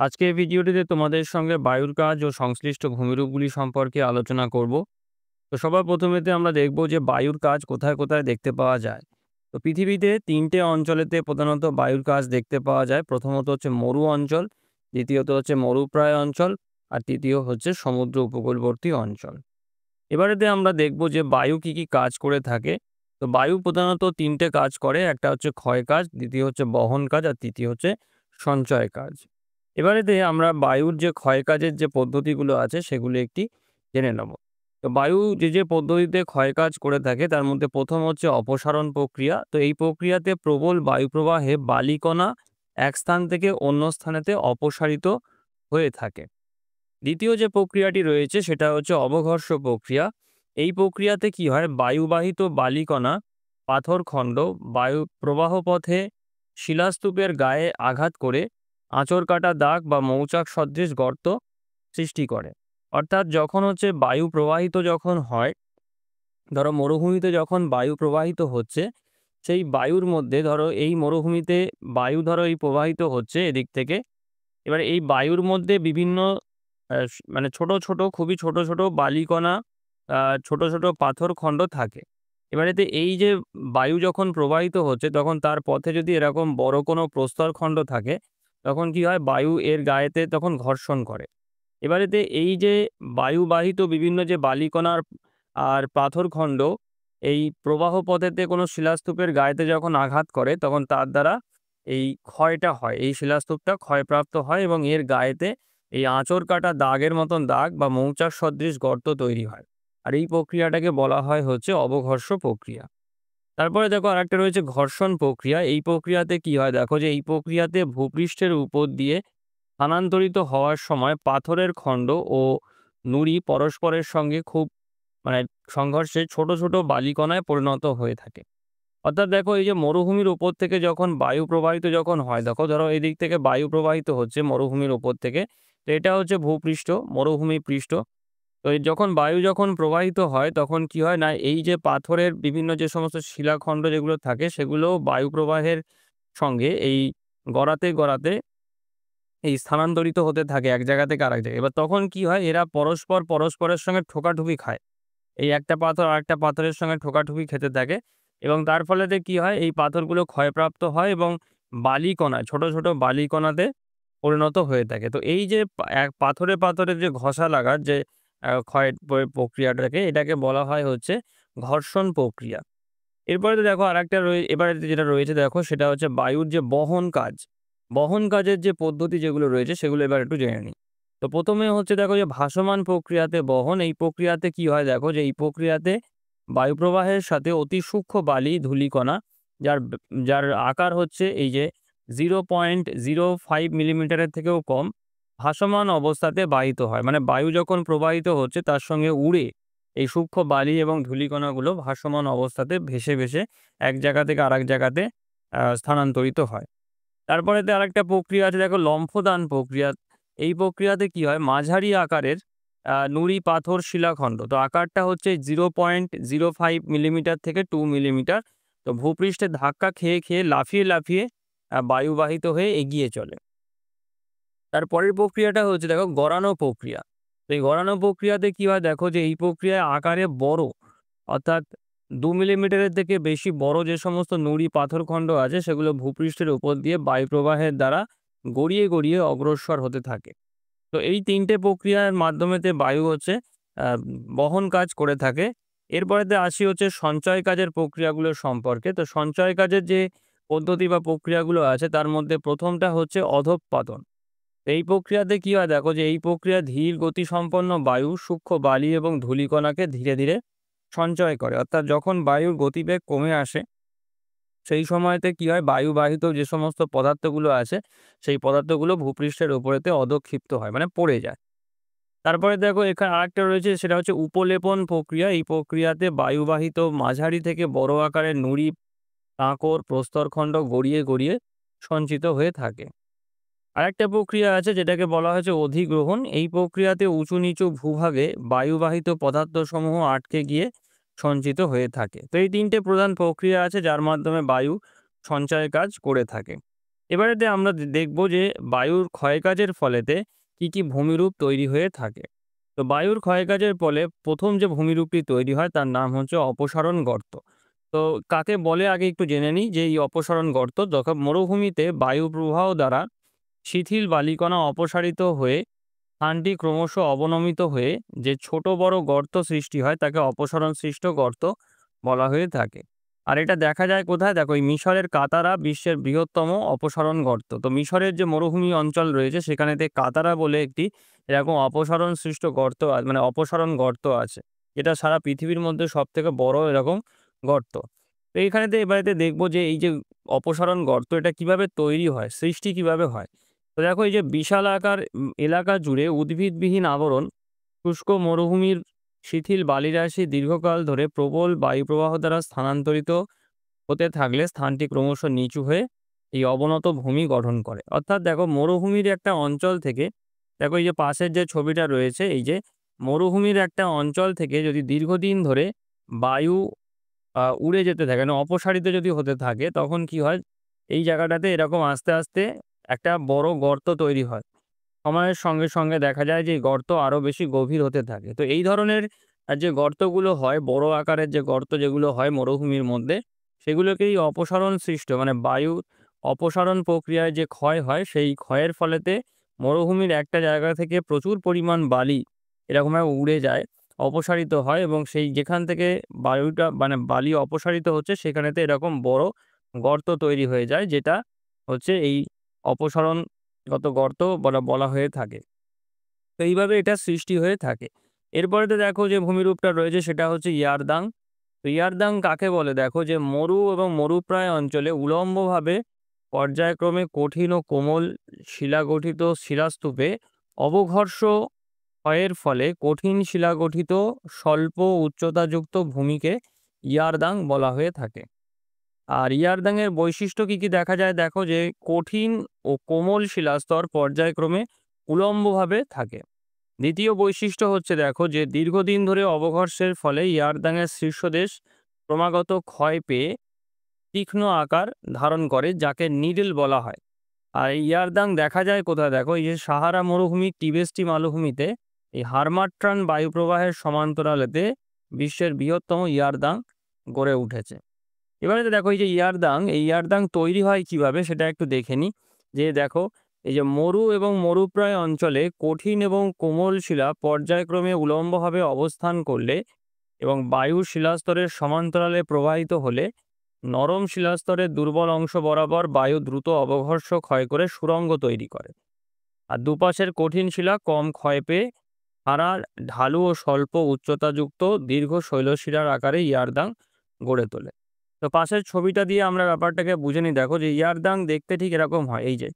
আজকের ভিডিওটিতে তোমাদের সঙ্গে বায়ুর কাজ ও সংশ্লিষ্ট ভূমিরূপগুলি সম্পর্কে আলোচনা করব। তো সবার প্রথমেতে আমরা দেখব যে বায়ুর কাজ কোথায় কোথায় দেখতে পাওয়া যায়। তো পৃথিবীতে তিনটে অঞ্চলেতে প্রধানত বায়ুর কাজ দেখতে পাওয়া যায়। প্রথমত হচ্ছে মরু অঞ্চল, দ্বিতীয়ত হচ্ছে মরুপ্রায় অঞ্চল, আর তৃতীয় হচ্ছে সমুদ্র উপকূলবর্তী অঞ্চল। এবারেতে আমরা দেখব যে বায়ু কি কি কাজ করে থাকে। তো বায়ু প্রধানত তিনটে কাজ করে, একটা হচ্ছে ক্ষয় কাজ, দ্বিতীয় হচ্ছে বহন কাজ, আর তৃতীয় হচ্ছে সঞ্চয় কাজ। এবারেতে আমরা বায়ুর যে ক্ষয় কাজের যে পদ্ধতিগুলো আছে সেগুলো একটি জেনে নেব। তো বায়ু যে পদ্ধতিতে ক্ষয় কাজ করে থাকে তার মধ্যে প্রথম হচ্ছে অপসারণ প্রক্রিয়া। তো এই প্রক্রিয়াতে প্রবল বায়ু প্রবাহে বালিকণা এক স্থান থেকে অন্য স্থানেতে অপসারিত হয়ে থাকে। দ্বিতীয় যে প্রক্রিয়াটি রয়েছে সেটা হচ্ছে অবঘর্ষ প্রক্রিয়া। এই প্রক্রিয়াতে কি হয়, বায়ুবাহিত বালিকণা পাথরখণ্ড বায়ু প্রবাহ পথে শিলাস্তূপের গায়ে আঘাত করে আঁচড় কাটা দাগ বা মৌচাক সদৃশ গর্ত সৃষ্টি করে। অর্থাৎ যখন হচ্ছে বায়ু প্রবাহিত যখন হয়, ধরো মরুভূমিতে যখন বায়ু প্রবাহিত হচ্ছে, সেই বায়ুর মধ্যে ধরো এই মরুভূমিতে বায়ু ধরো এই প্রবাহিত হচ্ছে এদিক থেকে। এবারে এই বায়ুর মধ্যে বিভিন্ন মানে ছোট, ছোট খুবই ছোট, ছোট বালিকণা, ছোট, ছোট পাথরখণ্ড থাকে। এবারেতে এই যে বায়ু যখন প্রবাহিত হচ্ছে তখন তার পথে যদি এরকম বড় কোনো প্রস্তরখণ্ড থাকে, তখন কি হয়, বায়ু এর গায়েতে তখন ঘর্ষণ করে। এবারেতে এই যে বায়ুবাহিত বিভিন্ন যে বালিকণার আর পাথরখণ্ড এই প্রবাহ পথেতে কোনো শিলাস্তূপের গায়েতে যখন আঘাত করে তখন তার দ্বারা এই ক্ষয়টা হয়। এই শিলাস্তূপটা ক্ষয়প্রাপ্ত হয় এবং এর গায়েতে এই আঁচড় কাটা দাগের মতন দাগ বা মৌচাক সদৃশ গর্ত তৈরি হয়। আর এই প্রক্রিয়াটাকে বলা হয় হচ্ছে অবঘর্ষ প্রক্রিয়া। তারপরে দেখো আরেকটা রয়েছে ঘর্ষণ প্রক্রিয়া। এই প্রক্রিয়াতে কি হয়, দেখো যে এই প্রক্রিয়াতে ভূপৃষ্ঠের উপর দিয়ে স্থানান্তরিত হওয়ার সময় পাথরের খণ্ড ও নুড়ি পরস্পরের সঙ্গে খুব মানে সংঘর্ষে ছোট, ছোট বালিকণায় পরিণত হয়ে থাকে। অর্থাৎ দেখো এই যে মরুভূমির উপর থেকে যখন বায়ু প্রবাহিত যখন হয়, দেখো ধরো এদিক থেকে বায়ু প্রবাহিত হচ্ছে মরুভূমির উপর থেকে। তো এটা হচ্ছে ভূপৃষ্ঠ, মরুভূমি পৃষ্ঠ। তো এই যখন বায়ু যখন প্রবাহিত হয় তখন কি হয় না, এই যে পাথরের বিভিন্ন যে সমস্ত শিলাখণ্ড যেগুলো থাকে সেগুলো বায়ু প্রবাহের সঙ্গে এই গড়াতে, গড়াতে এই স্থানান্তরিত হতে থাকে এক জায়গা থেকে আরেক জায়গায়। এবার তখন কি হয়, এরা পরস্পরের সঙ্গে ঠোকাঠুকি খায়। এই একটা পাথর আরেকটা পাথরের সঙ্গে ঠোকাঠুকি খেতে থাকে এবং তার ফলেতে কি হয়, এই পাথরগুলো ক্ষয়প্রাপ্ত হয় এবং বালিকণা ছোট, ছোট বালিকণাতে পরিণত হয়ে থাকে। তো এই যে এক পাথরে, পাথরে যে ঘষা লাগার যে ক্ষয়ের প্রক্রিয়াটাকে এটাকে বলা হয় হচ্ছে ঘর্ষণ প্রক্রিয়া। এরপরে তো দেখো আরেকটা এবারে যেটা রয়েছে দেখো সেটা হচ্ছে বায়ুর যে বহন কাজ। বহন কাজের যে পদ্ধতি যেগুলো রয়েছে সেগুলো এবার একটু জেনে নিই। তো প্রথমে হচ্ছে দেখো যে ভাসমান প্রক্রিয়াতে বহন। এই প্রক্রিয়াতে কি হয়, দেখো যে এই প্রক্রিয়াতে বায়ুপ্রবাহের সাথে অতি সূক্ষ্ম বালি ধূলিকণা যার যার আকার হচ্ছে এই যে 0.05 মিলিমিটারের থেকেও কম ভাসমান অবস্থাতে বাহিত হয়। মানে বায়ু যখন প্রবাহিত হচ্ছে তার সঙ্গে উড়ে এই সূক্ষ্ম বালি এবং ধূলিকণাগুলো ভাসমান অবস্থাতে ভেসে, ভেসে এক জায়গা থেকে আরেক জায়গাতে স্থানান্তরিত হয়। তারপরেতে আরেকটা প্রক্রিয়া আছে দেখো, লম্ফদান প্রক্রিয়া। এই প্রক্রিয়াতে কি হয়, মাঝারি আকারের নুড়ি পাথর শিলাখণ্ড। তো আকারটা হচ্ছে 0.05 মিলিমিটার থেকে 2 মিলিমিটার। তো ভূপৃষ্ঠে ধাক্কা খেয়ে, খেয়ে লাফিয়ে, লাফিয়ে বায়ুবাহিত হয়ে এগিয়ে চলে। তার পরের প্রক্রিয়াটা হচ্ছে দেখো গড়ানো প্রক্রিয়া। তো এই গড়ানো প্রক্রিয়াতে কি হয়, দেখো যে এই প্রক্রিয়ায় আকারে বড়, অর্থাৎ 2 মিলিমিটারের থেকে বেশি বড় যে সমস্ত নুড়ি পাথরখণ্ড আছে সেগুলো ভূপৃষ্ঠের উপর দিয়ে বায়ুপ্রবাহের দ্বারা গড়িয়ে, গড়িয়ে অগ্রসর হতে থাকে। তো এই ৩ টে প্রক্রিয়ার মাধ্যমেতে বায়ু হচ্ছে আ বহন কাজ করে থাকে। এরপরেতে আসি হচ্ছে সঞ্চয় কাজের প্রক্রিয়াগুলো সম্পর্কে। তো সঞ্চয় কাজের যে পদ্ধতি বা প্রক্রিয়াগুলো আছে তার মধ্যে ১ম টা হচ্ছে অধঃপাতন। এই প্রক্রিয়াতে কি হয়, দেখো যে এই প্রক্রিয়া ধীর গতিসম্পন্ন বায়ু, সূক্ষ্ম বালি এবং ধূলিকণাকে ধীরে, ধীরে সঞ্চয় করে। অর্থাৎ যখন বায়ুর গতিবেগ কমে আসে সেই সময়তে কি হয়, বায়ুবাহিত যে সমস্ত পদার্থগুলো আছে সেই পদার্থগুলো ভূপৃষ্ঠের উপরেতে অধঃক্ষিপ্ত হয়, মানে পড়ে যায়। তারপরে দেখো এখানে আরেকটা রয়েছে সেটা হচ্ছে উপলেপন প্রক্রিয়া। এই প্রক্রিয়াতে বায়ুবাহিত মাঝারি থেকে বড় আকারের নুড়ি, কাঁকর, প্রস্তরখণ্ড গড়িয়ে, গড়িয়ে সঞ্চিত হয়ে থাকে। আরেকটা প্রক্রিয়া আছে যেটাকে বলা হয়েছে অধিগ্রহণ। এই প্রক্রিয়াতে উঁচু নিচু ভূভাগে বায়ুবাহিত পদার্থসমূহ আটকে গিয়ে সঞ্চিত হয়ে থাকে। তো এই ৩ টে প্রধান প্রক্রিয়া আছে যার মাধ্যমে বায়ু সঞ্চয় কাজ করে থাকে। এবারেতে আমরা দেখব যে বায়ুর ক্ষয়কাজের ফলেতে কি কি ভূমিরূপ তৈরি হয়ে থাকে। তো বায়ুর ক্ষয়কাজের ফলে প্রথম যে ভূমিরূপটি তৈরি হয় তার নাম হচ্ছে অপসারণ গর্ত। তো কাকে বলে আগে একটু জেনে নিই যে এই অপসারণ গর্ত যখন মরুভূমিতে বায়ু প্রবাহ দ্বারা শিথিল বালিকণা অপসারিত হয়ে স্থানটি ক্রমশ অবনমিত হয়ে যে ছোট বড় গর্ত সৃষ্টি হয় তাকে অপসরণ সৃষ্ট গর্ত বলা হয়ে থাকে। আর এটা দেখা যায় কোথায়? দেখো, এই মিশরের কাতারা বিশ্বের বৃহত্তম অপসারণ গর্ত। তো মিশরের যে মরুভূমি অঞ্চল রয়েছে সেখানেতে কাতারা বলে একটি এরকম অপসারণ সৃষ্ট গর্ত মানে অপসারণ গর্ত আছে। এটা সারা পৃথিবীর মধ্যে সবথেকে বড় এরকম গর্ত। তো এইখানেতে এবারেতে দেখবো যে এই যে অপসারণ গর্ত এটা কিভাবে তৈরি হয়, সৃষ্টি কিভাবে হয়। তো দেখো, এই যে বিশাল আকার এলাকা জুড়ে উদ্ভিদবিহীন আবরণ, শুষ্ক মরুভূমির শিথিল বালিরাশি দীর্ঘকাল ধরে প্রবল বায়ুপ্রবাহ দ্বারা স্থানান্তরিত হতে থাকলে স্থানটি ক্রমশ নিচু হয়ে এই অবনত ভূমি গঠন করে। অর্থাৎ দেখো, মরুভূমির একটা অঞ্চল থেকে, দেখো এই যে পাশের যে ছবিটা রয়েছে, এই যে মরুভূমির একটা অঞ্চল থেকে যদি দীর্ঘদিন ধরে বায়ু উড়ে যেতে থাকে, মানে অপসারিত যদি হতে থাকে, তখন কি হয়? এই জায়গাটাতে এরকম আস্তে আস্তে একটা বড় গর্ত তৈরি হয়। সময়ের সঙ্গে সঙ্গে দেখা যায় যে এই গর্ত আরো বেশি গভীর হতে থাকে। তো এই ধরনের যে গর্তগুলো হয়, বড় আকারের যে গর্ত যেগুলো হয় মরুভূমির মধ্যে, সেগুলোকেই অপসারণ সৃষ্ট মানে বায়ু অপসারণ প্রক্রিয়ায় যে ক্ষয় হয়, সেই ক্ষয়ের ফলেতে মরুভূমির একটা জায়গা থেকে প্রচুর পরিমাণ বালি এরকমভাবে উড়ে যায়, অপসারিত হয় এবং সেই যেখান থেকে বায়ুটা মানে বালি অপসারিত হচ্ছে সেখানেতে এরকম বড় গর্ত তৈরি হয়ে যায়, যেটা হচ্ছে এই অপসারণ গত গর্ত বলা বলা হয়ে থাকে। তো এইভাবে এটা সৃষ্টি হয়ে থাকে। এরপরেতে দেখো যে ভূমিরূপটা রয়েছে সেটা হচ্ছে ইয়ারদাং। তো ইয়ারদাং কাকে বলে? দেখো, যে মরু এবং মরুপ্রায় অঞ্চলে উলম্বভাবে পর্যায়ক্রমে কঠিন ও কোমল শিলাগঠিত শিলাস্তূপে অবঘর্ষ ক্ষয়ের ফলে কঠিন শিলাগঠিত স্বল্প উচ্চতাযুক্ত ভূমিকে ইয়ারদাং বলা হয়ে থাকে। আর ইয়ারদাং এর বৈশিষ্ট্য কি কি দেখা যায়? দেখো, যে কঠিন ও কোমল শিলাস্তর পর্যায়ক্রমে উলম্বভাবে থাকে। দ্বিতীয় বৈশিষ্ট্য হচ্ছে, দেখো, যে দীর্ঘদিন ধরে অবঘর্ষের ফলে ইয়ারদাংয়ের শীর্ষদেশ ক্রমাগত ক্ষয় পেয়ে তীক্ষ্ণ আকার ধারণ করে, যাকে নিডল বলা হয়। আর এই ইয়ারদাং দেখা যায় কোথায়? দেখো, এই যে সাহারা মরুভূমি, টিবেস্টি মালভূমিতে এই হারমাট্রান বায়ুপ্রবাহের সমান্তরালেতে বিশ্বের বৃহত্তম ইয়ারদাং গড়ে উঠেছে। এবারে তো দেখো, এই যে ইয়ারদাং, এই ইয়ারদাং তৈরি হয় কিভাবে সেটা একটু দেখে নিই। যে দেখো, এই যে মরু এবং মরুপ্রায় অঞ্চলে কঠিন এবং কোমল শিলা পর্যায়ক্রমে উলম্বভাবে অবস্থান করলে এবং বায়ু শিলাস্তরের সমান্তরালে প্রবাহিত হলে নরম শিলাস্তরের দুর্বল অংশ বরাবর বায়ু দ্রুত অবঘর্ষ ক্ষয় করে সুড়ঙ্গ তৈরি করে। আর দুপাশের কঠিন শিলা কম ক্ষয় পেয়ে খাড়া, ঢালু ও স্বল্প উচ্চতাযুক্ত দীর্ঘ শৈলশিলার আকারে ইয়ারদাং গড়ে তোলে। তো পাশের ছবিটা দিয়ে আমরা ব্যাপারটাকে বুঝে নিই। দেখো, যে ইয়ারদাং দেখতে ঠিক এরকম হয়। এই যে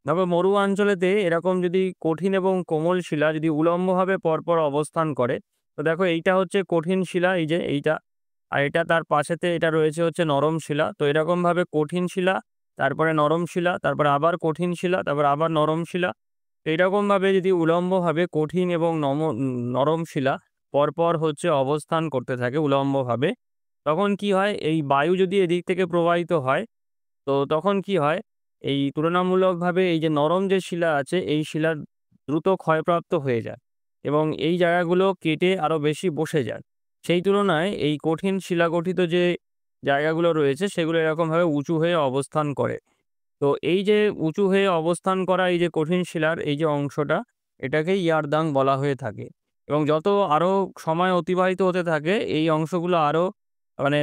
দেখো, মরু অঞ্চলেতে এরকম যদি কঠিন এবং কোমল শিলা যদি উলম্বভাবে পরপর অবস্থান করে, তো দেখো এইটা হচ্ছে কঠিন শিলা, এই যে এইটা, আর এটা তার পাশেতে এটা রয়েছে হচ্ছে নরম শিলা। তো এরকমভাবে কঠিন শিলা, তারপরে নরম শিলা, তারপরে আবার কঠিন শিলা, তারপরে আবার নরম শিলা। তো এইরকমভাবে যদি উলম্বভাবে কঠিন এবং নরম শিলা পরপর হচ্ছে অবস্থান করতে থাকে উলম্বভাবে, তখন কি হয়? এই বায়ু যদি এদিক থেকে প্রবাহিত হয়, তো তখন কি হয়? এই তুলনামূলকভাবে এই যে নরম যে শিলা আছে, এই শিলা দ্রুত ক্ষয়প্রাপ্ত হয়ে যায় এবং এই জায়গাগুলো কেটে আরো বেশি বসে যায়। সেই তুলনায় এই কঠিন শিলাগঠিত যে জায়গাগুলো রয়েছে সেগুলো এরকমভাবে উঁচু হয়ে অবস্থান করে। তো এই যে উঁচু হয়ে অবস্থান করা এই যে কঠিন শিলার এই যে অংশটা, এটাকেই ইয়ারদাং বলা হয়ে থাকে এবং যত আরো সময় অতিবাহিত হতে থাকে এই অংশগুলো আরো মানে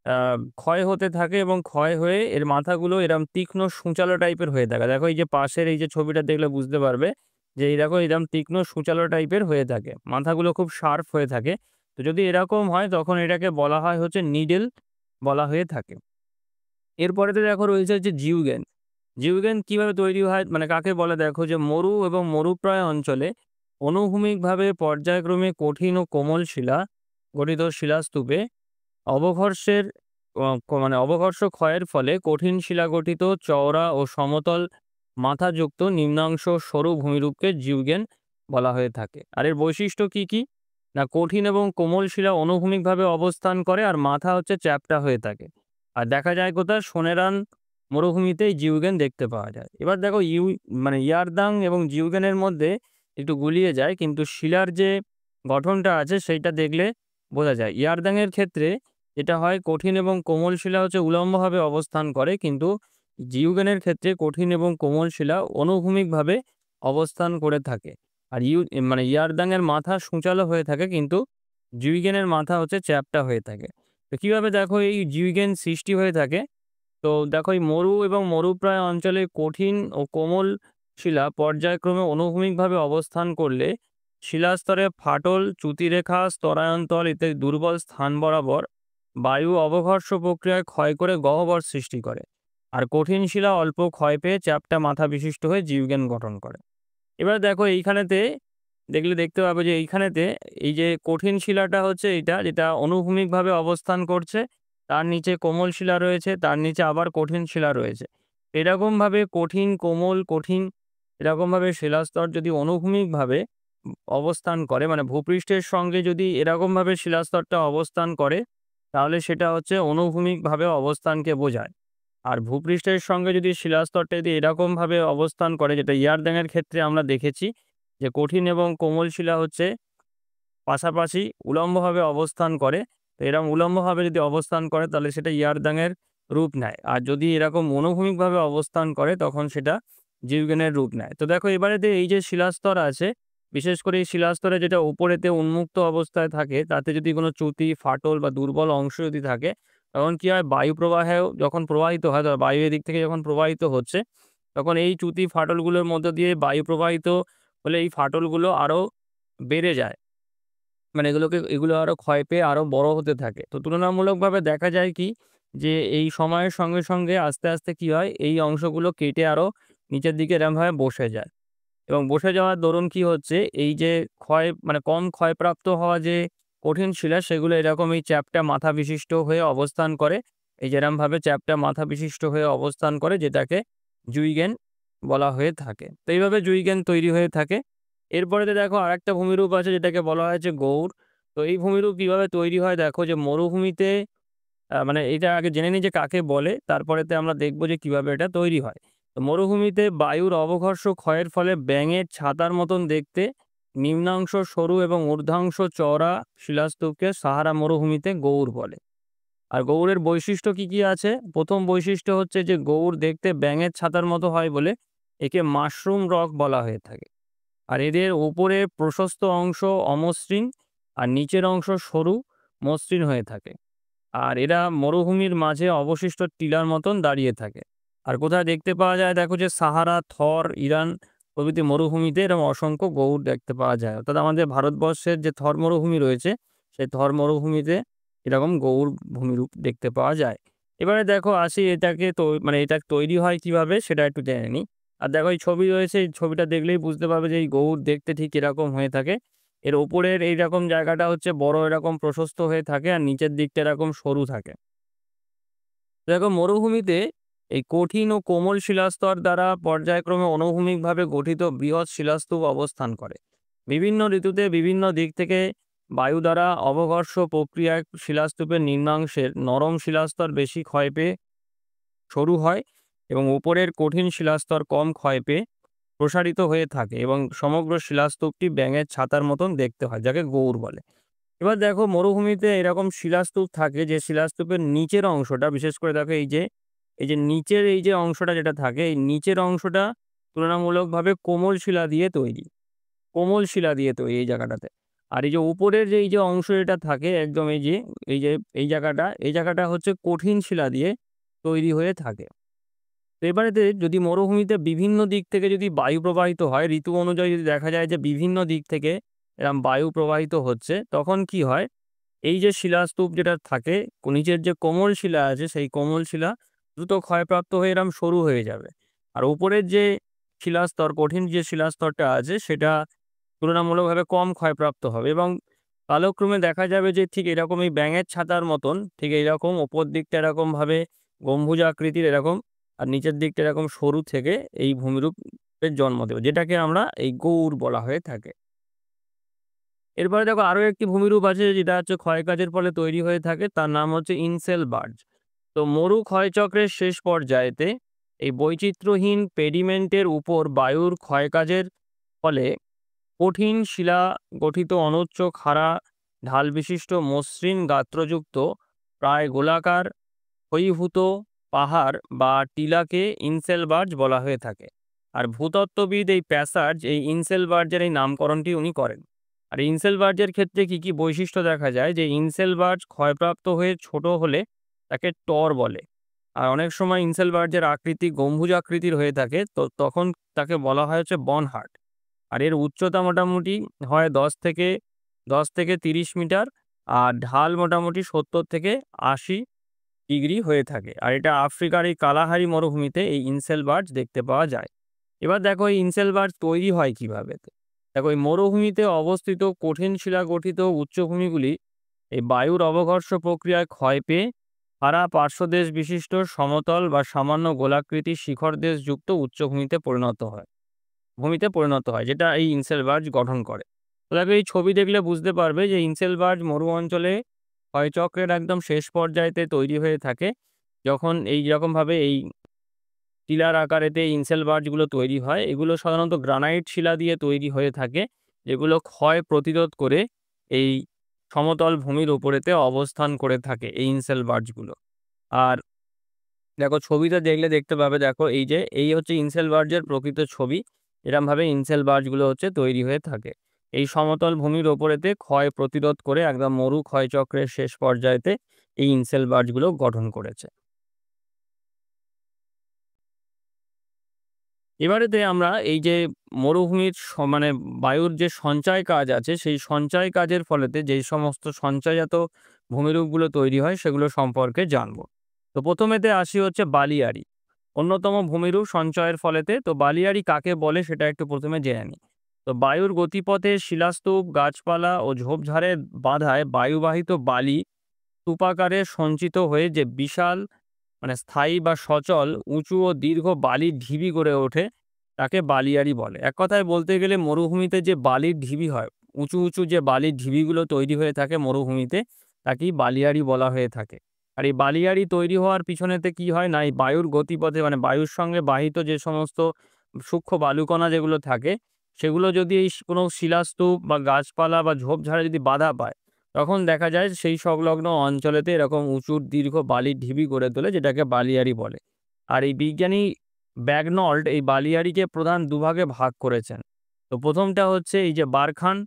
আ ক্ষয় হতে থাকে এবং ক্ষয় হয়ে এর মাথাগুলো এরম তীক্ষ্ণ সূচালো টাইপের হয়ে থাকে। দেখো, এই যে পাশের এই যে ছবিটা দেখলে বুঝতে পারবে যে এই দেখো এরম তীক্ষ্ণ সূচালো টাইপের হয়ে থাকে। মাথাগুলো খুব শার্প হয়ে থাকে। তো যদি এরকম হয় তখন এটাকে বলা হয় হচ্ছে নিডল বলা হয়ে থাকে। এরপরেতে দেখো রয়েছে হচ্ছে জিউগেন। জিউগেন কিভাবে তৈরি হয়? মানে কাকে বলে? দেখো, যে মরু এবং মরুপ্রায় অঞ্চলে অনুভূমিকভাবে পর্যায়ক্রমে কঠিন ও কোমল শিলা গঠিত শিলাস্তূপে অবঘর্ষের মানে অবঘর্ষ ক্ষয়ের ফলে কঠিন শিলা গঠিত চওড়া ও সমতল মাথাযুক্ত নিম্নাংশ সরু ভূমিরূপকে জিউগেন বলা হয়ে থাকে। আর এর বৈশিষ্ট্য কি কি? না, কঠিন এবং কোমল শিলা অনুভূমিকভাবে অবস্থান করে আর মাথা হচ্ছে চ্যাপ্টা হয়ে থাকে। আর দেখা যায় কোথায়? সোনেরান মরুভূমিতেই জিউগেন দেখতে পাওয়া যায়। এবার দেখো মানে ইয়ারদাং এবং জিউগেনের মধ্যে একটু গুলিয়ে যায়, কিন্তু শিলার যে গঠনটা আছে সেইটা দেখলে বোঝা যায়। ইয়ারদাং এর ক্ষেত্রে যেটা হয়, কঠিন এবং কোমল শিলা হচ্ছে উলম্বভাবে অবস্থান করে, কিন্তু জিউগেনের ক্ষেত্রে কঠিন এবং কোমল শিলা অনুভূমিকভাবে অবস্থান করে থাকে। আর মানে ইয়ারদাং এর মাথা সূচালো হয়ে থাকে, কিন্তু জিউগেনের মাথা হচ্ছে চ্যাপ্টা হয়ে থাকে। তো কিভাবে দেখো এই জিউগেন সৃষ্টি হয়ে থাকে? তো দেখো এই মরু এবং মরুপ্রায় অঞ্চলে কঠিন ও কোমল শিলা পর্যায়ক্রমে অনুভূমিকভাবে অবস্থান করলে শিলাস্তরে ফাটল, চ্যুতিরেখা, স্তরায়ন্তল ইত্যাদি দুর্বল স্থান বরাবর বায়ু অবঘর্ষ প্রক্রিয়ায় ক্ষয় করে গহ্বর সৃষ্টি করে। আর কঠিন শিলা অল্প ক্ষয় পেয়ে চ্যাপ্টা মাথা বিশিষ্ট হয়ে জীবজ্ঞান গঠন করে। এবার দেখো এইখানেতে দেখতে পাবে যে এইখানেতে এই যে কঠিন শিলাটা হচ্ছে এইটা, যেটা অনুভূমিকভাবে অবস্থান করছে। তার নিচে কোমল শিলা রয়েছে, তার নিচে আবার কঠিন শিলা রয়েছে। এরকমভাবে কঠিন, কোমল, কঠিন এরকমভাবে শিলাস্তর যদি অনুভূমিকভাবে অবস্থান করে, মানে ভূপৃষ্ঠের সঙ্গে যদি এরকমভাবে শিলাস্তরটা অবস্থান করে, তাহলে সেটা হচ্ছে অনুভূমিকভাবে অবস্থানকে বোঝায়। আর ভূপৃষ্ঠের সঙ্গে যদি শিলাস্তরটা যদি এরকমভাবে অবস্থান করে, যেটা ইয়ারদাং এর ক্ষেত্রে আমরা দেখেছি যে কঠিন এবং কোমল শিলা হচ্ছে পাশাপাশি উলম্বভাবে অবস্থান করে। তো এরকম উলম্বভাবে যদি অবস্থান করে তাহলে সেটা ইয়ারদাং এর রূপ নেয়। আর যদি এরকম মনোভূমিকভাবে অবস্থান করে তখন সেটা জিউগেনের রূপ নেয়। তো দেখো এবারেতে এই যে শিলাস্তর আছে, বিশেষ করে এই শিলাস্তরে যেটা উপরেতে উন্মুক্ত অবস্থায় থাকে, তাতে যদি কোনো চ্যুতি, ফাটল বা দুর্বল অংশ যদি থাকে, তখন কি হয়, বায়ু প্রবাহেও যখন প্রবাহিত হয়, বায়ু এদিক থেকে যখন প্রবাহিত হচ্ছে, তখন এই চ্যুতি ফাটলগুলোর মধ্য দিয়ে বায়ু প্রবাহিত হলে এই ফাটলগুলো আরো বেড়ে যায়। মানে এগুলো আরো ক্ষয় পেয়ে আরো বড় হতে থাকে। তো তুলনামূলকভাবে দেখা যায় কি, যে এই সময়ের সঙ্গে, সঙ্গে আস্তে, আস্তে কি হয়, এই অংশগুলো কেটে আরো নিচের দিকে এরমভাবে বসে যায়। এবং বসে যাওয়ার দরুন কি হচ্ছে, এই যে মানে কম ক্ষয়প্রাপ্ত হওয়া যে কঠিন শিলা, সেগুলো এরকম এই চ্যাপ্টা মাথা বিশিষ্ট হয়ে অবস্থান করে। এই যেরমভাবে চ্যাপ্টা মাথা বিশিষ্ট হয়ে অবস্থান করে, যেটাকে জুইগেন বলা হয়ে থাকে। তো এইভাবে জুইগেন তৈরি হয়ে থাকে। এরপরেতে দেখো আরেকটা ভূমিরূপ আছে যেটাকে বলা হয়েছে গৌড়। তো এই ভূমিরূপ কিভাবে তৈরি হয় দেখো, যে মরুভূমিতে মানে এটা আগে জেনে নিই যে কাকে বলে, তারপরেতে আমরা দেখব যে কিভাবে এটা তৈরি হয়। তো মরুভূমিতে বায়ুর অবঘর্ষ ক্ষয়ের ফলে ব্যাঙের ছাতার মতন দেখতে নিম্নাংশ সরু এবং ঊর্ধ্বাংশ চওড়া শিলাস্তূপকে সাহারা মরুভূমিতে গৌড় বলে। আর গৌড়ের বৈশিষ্ট্য কি, কি আছে? প্রথম বৈশিষ্ট্য হচ্ছে যে গৌড় দেখতে ব্যাঙের ছাতার মতো হয় বলে একে মাশরুম রক বলা হয়ে থাকে। আর এদের উপরের প্রশস্ত অংশ অমসৃণ আর নিচের অংশ সরু মসৃণ হয়ে থাকে। আর এরা মরুভূমির মাঝে অবশিষ্ট টিলার মতন দাঁড়িয়ে থাকে। আর কোথায় দেখতে পাওয়া যায় দেখো, যে সাহারা, থর, ইরান প্রভৃতি মরুভূমিতে এরকম অসংখ্য গৌড় দেখতে পাওয়া যায়। অর্থাৎ আমাদের ভারতবর্ষের যে থর মরুভূমি রয়েছে, সেই থর মরুভূমিতে এরকম গৌড় ভূমিরূপ দেখতে পাওয়া যায়। এবারে দেখো আসি এটাকে মানে এটা তৈরি হয় কিভাবে সেটা একটু জেনে নিই। আর দেখো এই ছবি রয়েছে, এই ছবিটা দেখলেই বুঝতে পারবে যে এই গৌড় দেখতে ঠিক এরকম হয়ে থাকে। এর উপরের এইরকম জায়গাটা হচ্ছে বড় এরকম প্রশস্ত হয়ে থাকে, আর নিচের দিকটা এরকম সরু থাকে। দেখো মরুভূমিতে এই কঠিন ও কোমল শিলাস্তর দ্বারা পর্যায়ক্রমে অনুভূমিকভাবে গঠিত বৃহৎ শিলাস্তূপ অবস্থান করে। বিভিন্ন ঋতুতে বিভিন্ন দিক থেকে বায়ু দ্বারা অবঘর্ষ প্রক্রিয়ায় শিলাস্তূপের নিম্নাংশের নরম শিলাস্তর বেশি ক্ষয় পেয়ে সরু হয়, এবং উপরের কঠিন শিলাস্তর কম ক্ষয় পেয়ে প্রসারিত হয়ে থাকে, এবং সমগ্র শিলাস্তূপটি ব্যাঙের ছাতার মতন দেখতে হয়, যাকে গৌড় বলে। এবার দেখো মরুভূমিতে এরকম শিলাস্তূপ থাকে, যে শিলাস্তূপের নিচের অংশটা, বিশেষ করে দেখো এই যে নিচের এই যে অংশটা যেটা থাকে, এই নিচের অংশটা তুলনামূলকভাবে কোমল শিলা দিয়ে তৈরি। কোমল শিলা দিয়ে তৈরি এই জায়গাটাতে। আর এই যে উপরের যে এই যে অংশ এটা থাকে একদম, এই যে এই জায়গাটা হচ্ছে কঠিন শিলা দিয়ে তৈরি হয়ে থাকে। তো এবারেতে যদি মরুভূমিতে বিভিন্ন দিক থেকে যদি বায়ু প্রবাহিত হয়, ঋতু অনুযায়ী যদি দেখা যায় যে বিভিন্ন দিক থেকে এরম বায়ু প্রবাহিত হচ্ছে, তখন কি হয়, এই যে শিলাস্তূপ যেটা থাকে, নিচের যে কোমল শিলা আছে, সেই কোমল শিলা দ্রুত ক্ষয়প্রাপ্ত হয়ে এরম সরু হয়ে যাবে। আর উপরের যে শিলাস্তর, কঠিন যে শিলাস্তরটা আছে, সেটা তুলনামূলকভাবে কম ক্ষয়প্রাপ্ত হবে, এবং কালক্রমে দেখা যাবে যে ঠিক এরকমই ব্যাঙের ছাতার মতন ঠিক এইরকম ওপর দিকটা এরকমভাবে গম্বুজ আকৃতির এরকম, আর নিচের দিকটা এরকম সরু থেকে এই ভূমিরূপের জন্ম দেবে, যেটাকে আমরা এই গৌড় বলা হয়ে থাকে। এরপরে দেখো আরো একটি ভূমিরূপ আছে, যেটা হচ্ছে ক্ষয়কাজের ফলে তৈরি হয়ে থাকে, তার নাম হচ্ছে ইনসেল বার্জ। তো মরু ক্ষয়চক্রের শেষ পর্যায়েতে এই বৈচিত্র্যহীন পেডিমেন্টের উপর বায়ুর ক্ষয়কাজের ফলে কঠিন শিলা গঠিত অনুচ্চ খাড়া ঢাল বিশিষ্ট মসৃণ গাত্রযুক্ত প্রায় গোলাকার ক্ষয়ীভূত পাহাড় বা টিলাকে ইনসেলবার্জ বলা হয়ে থাকে। আর ভূতত্ত্ববিদ এই প্যাসার্জ এই ইনসেলবার্জের এই নামকরণটি উনি করেন। আর ইনসেলবার্জের ক্ষেত্রে কি কি বৈশিষ্ট্য দেখা যায়, যে ইনসেলবার্জ ক্ষয়প্রাপ্ত হয়ে ছোট হলে তাকে টর বলে। আর অনেক সময় ইনসেলবার্জের আকৃতি গম্বুজ আকৃতির হয়ে থাকে, তো তখন তাকে বলা হয় হচ্ছে বনহার্ট। আর এর উচ্চতা মোটামুটি হয় 10 থেকে 30 মিটার, আর ঢাল মোটামুটি 70 থেকে 80 ডিগ্রি হয়ে থাকে। আর এটা আফ্রিকার এই কালাহারি মরুভূমিতে এই ইনসেলবার্জ দেখতে পাওয়া যায়। এবার দেখো এই ইনসেলবার্জ তৈরি হয় কিভাবে। দেখো এই মরুভূমিতে অবস্থিত কঠিন শিলা গঠিত উচ্চভূমিগুলি এই বায়ুর অবঘর্ষ প্রক্রিয়ায় ক্ষয় পেয়ে খাড়া পার্শ্বদেশ বিশিষ্ট সমতল বা সামান্য গোলাকৃতি শিখরদেশ যুক্ত ভূমিতে পরিণত হয়, যেটা এই ইনসেলবার্জ গঠন করে। তো দেখো এই ছবি দেখলে বুঝতে পারবে যে ইনসেলবার্জ মরু অঞ্চলে ক্ষয়চক্রের একদম শেষ পর্যায়েতে তৈরি হয়ে থাকে, যখন এই রকমভাবে এই টিলার আকারেতে ইনসেলবার্জগুলো তৈরি হয়। এগুলো সাধারণত গ্রানাইট শিলা দিয়ে তৈরি হয়ে থাকে, যেগুলো ক্ষয় প্রতিরোধ করে এই সমতল ভূমির উপরেতে অবস্থান করে থাকে এই ইনসেলবার্জগুলো। আর দেখো ছবিটা দেখলে দেখতে পাবে, দেখো এই হচ্ছে ইনসেলবার্জের প্রকৃত ছবি। এরমভাবে ইনসেলবার্জগুলো হচ্ছে তৈরি হয়ে থাকে এই সমতল ভূমির ওপরেতে ক্ষয় প্রতিরোধ করে একদম মরু ক্ষয়চক্রের শেষ পর্যায়েতে এই ইনসেলবার্জগুলো গঠন করেছে। এবারেতে আমরা এই যে মরুভূমির মানে বায়ুর যে সঞ্চয় কাজ আছে, সেই সঞ্চয় কাজের ফলেতে যেই সমস্ত সঞ্চয়জাত ভূমিরূপগুলো তৈরি হয় সেগুলো সম্পর্কে জানবো। তো প্রথমেতে আসি হচ্ছে বালিয়াড়ি, অন্যতম ভূমিরূপ সঞ্চয়ের ফলেতে। তো বালিয়াড়ি কাকে বলে সেটা একটু প্রথমে জেনে নিই। তো বায়ুর গতিপথে শিলাস্তূপ গাছপালা ও ঝোপঝাড়ের বাধায় বায়ুবাহিত বালি স্তূপাকারে সঞ্চিত হয়ে যে বিশাল মানে স্থায়ী বা সচল উঁচু ও দীর্ঘ বালির ঢিবি গড়ে ওঠে, তাকে বালিয়াড়ি বলে। এক কথায় বলতে গেলে মরুভূমিতে যে বালির ঢিবি হয়, উঁচু উঁচু যে বালির ঢিবিগুলো তৈরি হয়ে থাকে মরুভূমিতে, তাকেই বালিয়াড়ি বলা হয়ে থাকে। আর এই বালিয়াড়ি তৈরি হওয়ার পিছনেতে কি হয় না, এই বায়ুর গতিপথে মানে বায়ুর সঙ্গে বাহিত যে সমস্ত সূক্ষ্ম বালুকণা যেগুলো থাকে, সেগুলো যদি এই কোনো শিলাস্তূপ বা গাছপালা বা ঝোপঝাড়ে যদি বাধা পায়, তখন দেখা যায় সেই সংলগ্ন অঞ্চলেতে এরকম উঁচু দীর্ঘ বালির ঢিবি গড়ে তোলে, যেটাকে বালিয়াড়ি বলে। আর এই বিজ্ঞানী ব্যাগনল্ড এই বালিয়াড়িকে প্রধান দুভাগে ভাগ করেছেন। তো প্রথমটা হচ্ছে এই যে বারখান,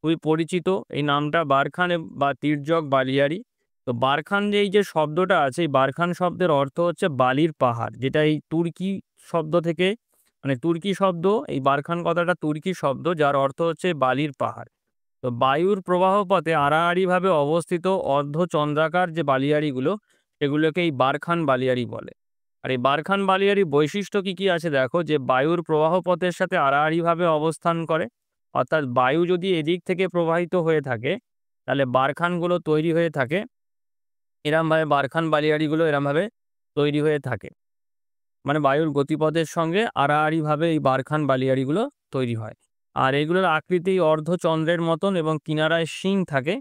খুবই পরিচিত এই নামটা, বারখান বা তির্যক বালিয়াড়ি। তো বারখান যে এই যে শব্দটা আছে, এই বারখান শব্দের অর্থ হচ্ছে বালির পাহাড়, যেটা এই তুর্কি শব্দ থেকে মানে তুর্কি শব্দ, এই বারখান কথাটা তুর্কি শব্দ, যার অর্থ হচ্ছে বালির পাহাড়। তো বায়ুর প্রবাহ পথে আড়াআড়িভাবে অবস্থিত অর্ধচন্দ্রাকার যে বালিয়াড়িগুলো, সেগুলোকে এই বারখান বালিয়াড়ি বলে। আর এই বারখান বালিয়াড়ির বৈশিষ্ট্য কি কি আছে দেখো, যে বায়ুর প্রবাহ পথের সাথে আড়াআড়িভাবে অবস্থান করে। অর্থাৎ বায়ু যদি এদিক থেকে প্রবাহিত হয়ে থাকে, তাহলে বারখানগুলো তৈরি হয়ে থাকে এরমভাবে, বারখান বালিয়াড়িগুলো এরমভাবে তৈরি হয়ে থাকে। মানে বায়ুর গতিপথের সঙ্গে আড়াআড়িভাবে এই বারখান বালিয়াড়িগুলো তৈরি হয়। আর এগুলোর আকৃতি অর্ধচন্দ্রের মতন এবং কিনারায় শিং থাকে।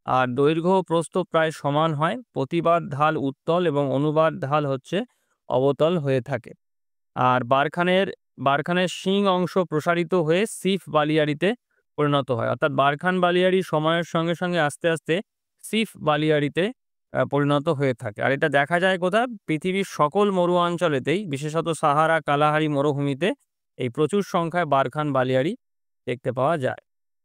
আর দৈর্ঘ্য ও প্রস্থ প্রায় সমান হয়। প্রতিবাদ ঢাল উত্তল এবং অনুবাদ ঢাল হচ্ছে অবতল হয়ে থাকে। আর বারখানের শিং অংশ প্রসারিত হয়ে সিফ বালিয়াড়িতে পরিণত হয়। অর্থাৎ বারখান বালিয়াড়ি সময়ের সঙ্গে সঙ্গে আস্তে আস্তে সিফ বালিয়াড়িতে পরিণত হয়ে থাকে। আর এটা দেখা যায় কোথায়? পৃথিবীর সকল মরু অঞ্চলেতেই, বিশেষত সাহারা কালাহারি মরুভূমিতে এই প্রচুর সংখ্যায় বারখান বালিয়াড়ি দেখতে পাওয়া যায়।